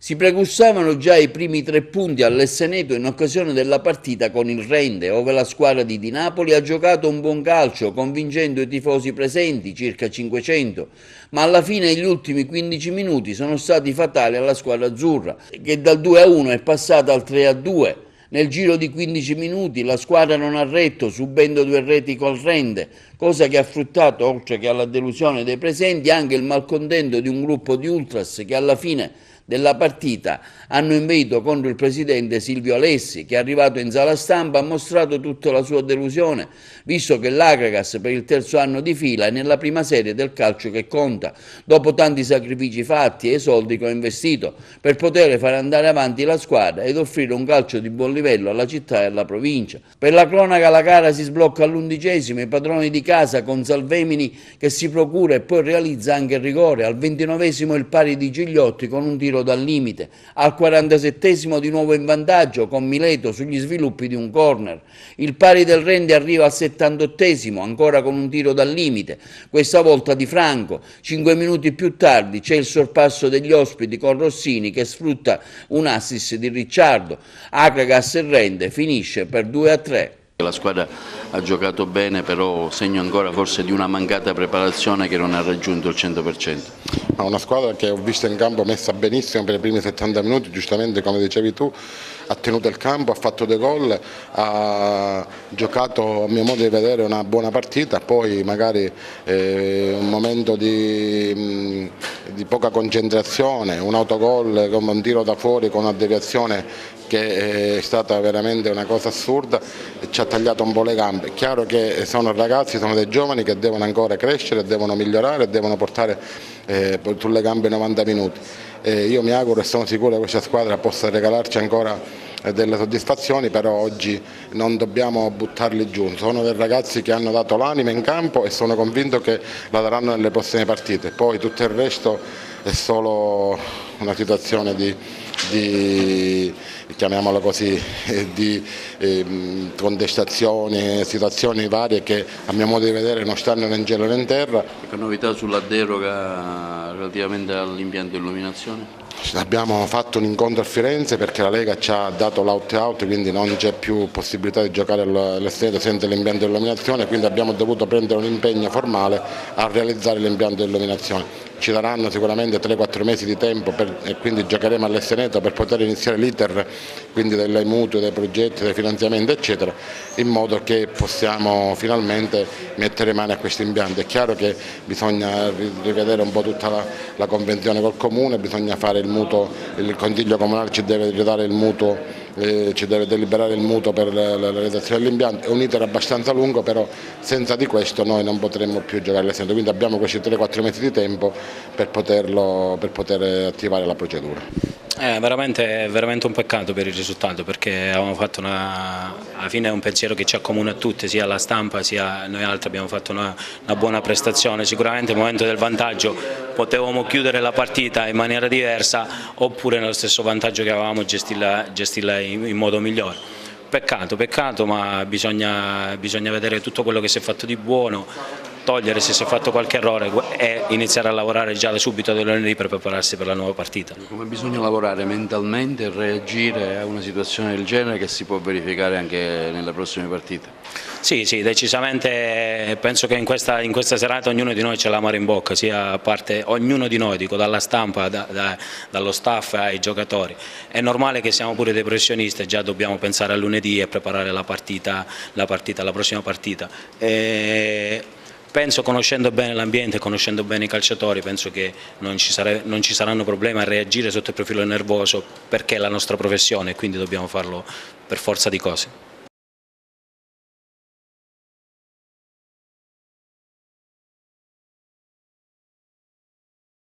Si pregustavano già i primi 3 punti all'Esseneto in occasione della partita con il Rende, ove la squadra di Di Napoli ha giocato un buon calcio, convincendo i tifosi presenti, circa 500, ma alla fine gli ultimi 15 minuti sono stati fatali alla squadra azzurra, che dal 2-1 è passata al 3-2. Nel giro di 15 minuti la squadra non ha retto, subendo 2 reti col Rende, cosa che ha fruttato, oltre che alla delusione dei presenti, anche il malcontento di un gruppo di ultras che alla fine della partita hanno inveito contro il presidente Silvio Alessi, che arrivato in sala stampa ha mostrato tutta la sua delusione, visto che l'Akragas per il 3° anno di fila è nella prima serie del calcio che conta, dopo tanti sacrifici fatti e i soldi che ho investito per poter fare andare avanti la squadra ed offrire un calcio di buon livello alla città e alla provincia. Per la cronaca la gara si sblocca all'11°, i padroni di casa con Salvemini che si procura e poi realizza anche il rigore, al 29° il pari di Gigliotti con un tiro dal limite, al 47° di nuovo in vantaggio con Mileto sugli sviluppi di un corner, il pari del Rende arriva al 78°, ancora con un tiro dal limite, questa volta di Franco. 5 minuti più tardi c'è il sorpasso degli ospiti con Rossini che sfrutta un assist di Ricciardo. Akragas e Rende finisce per 2-3. La squadra ha giocato bene, però segno ancora forse di una mancata preparazione che non ha raggiunto il 100%. Una squadra che ho visto in campo messa benissimo per i primi 70 minuti, giustamente come dicevi tu, ha tenuto il campo, ha fatto 2 gol, ha giocato a mio modo di vedere una buona partita, poi magari un momento di poca concentrazione, un autogol con un tiro da fuori con una deviazione che è stata veramente una cosa assurda e ci ha tagliato un po' le gambe. È chiaro che sono ragazzi, sono dei giovani che devono ancora crescere, devono migliorare, devono portare sulle gambe 90 minuti. Io mi auguro e sono sicuro che questa squadra possa regalarci ancora delle soddisfazioni, però oggi non dobbiamo buttarli giù. Sono dei ragazzi che hanno dato l'anima in campo e sono convinto che la daranno nelle prossime partite. Poi tutto il resto è solo una situazione chiamiamolo così, di contestazioni, situazioni varie che a mio modo di vedere non stanno né in cielo né in terra. Che novità sulla deroga relativamente all'impianto di illuminazione? Abbiamo fatto un incontro a Firenze perché la Lega ci ha dato l'out-out, quindi non c'è più possibilità di giocare all'estero senza l'impianto di illuminazione, quindi abbiamo dovuto prendere un impegno formale a realizzare l'impianto di illuminazione. Ci daranno sicuramente 3-4 mesi di tempo e quindi giocheremo all'Esseneto per poter iniziare l'iter, quindi dei mutui, dei progetti, dei finanziamenti eccetera, in modo che possiamo finalmente mettere mano a questo impianto. È chiaro che bisogna rivedere un po' tutta la convenzione col Comune, bisogna fare il mutuo, il Consiglio Comunale ci deve ridare il mutuo, ci deve deliberare il mutuo per la realizzazione dell'impianto. È un iter abbastanza lungo, però senza di questo noi non potremmo più giocare all'Esseneto, quindi abbiamo questi 3-4 mesi di tempo per poter attivare la procedura. È veramente un peccato per il risultato, perché avevamo fatto alla fine è un pensiero che ci accomuna a tutti, sia la stampa sia noi altri abbiamo fatto una buona prestazione. Sicuramente nel momento del vantaggio potevamo chiudere la partita in maniera diversa, oppure nello stesso vantaggio che avevamo gestirla in modo migliore. Peccato, ma bisogna vedere tutto quello che si è fatto di buono, togliere se si è fatto qualche errore e iniziare a lavorare già da subito da lunedì per prepararsi per la nuova partita. Come bisogna lavorare mentalmente e reagire a una situazione del genere che si può verificare anche nelle prossime partite? Sì, decisamente penso che in questa serata ognuno di noi c'è l'amaro in bocca, sia a parte ognuno di noi, dico dalla stampa, dallo staff ai giocatori. È normale che siamo pure dei professionisti e già dobbiamo pensare a lunedì e preparare la prossima partita. Penso, conoscendo bene l'ambiente, conoscendo bene i calciatori, penso che non ci saranno problemi a reagire sotto il profilo nervoso, perché è la nostra professione e quindi dobbiamo farlo per forza di cose.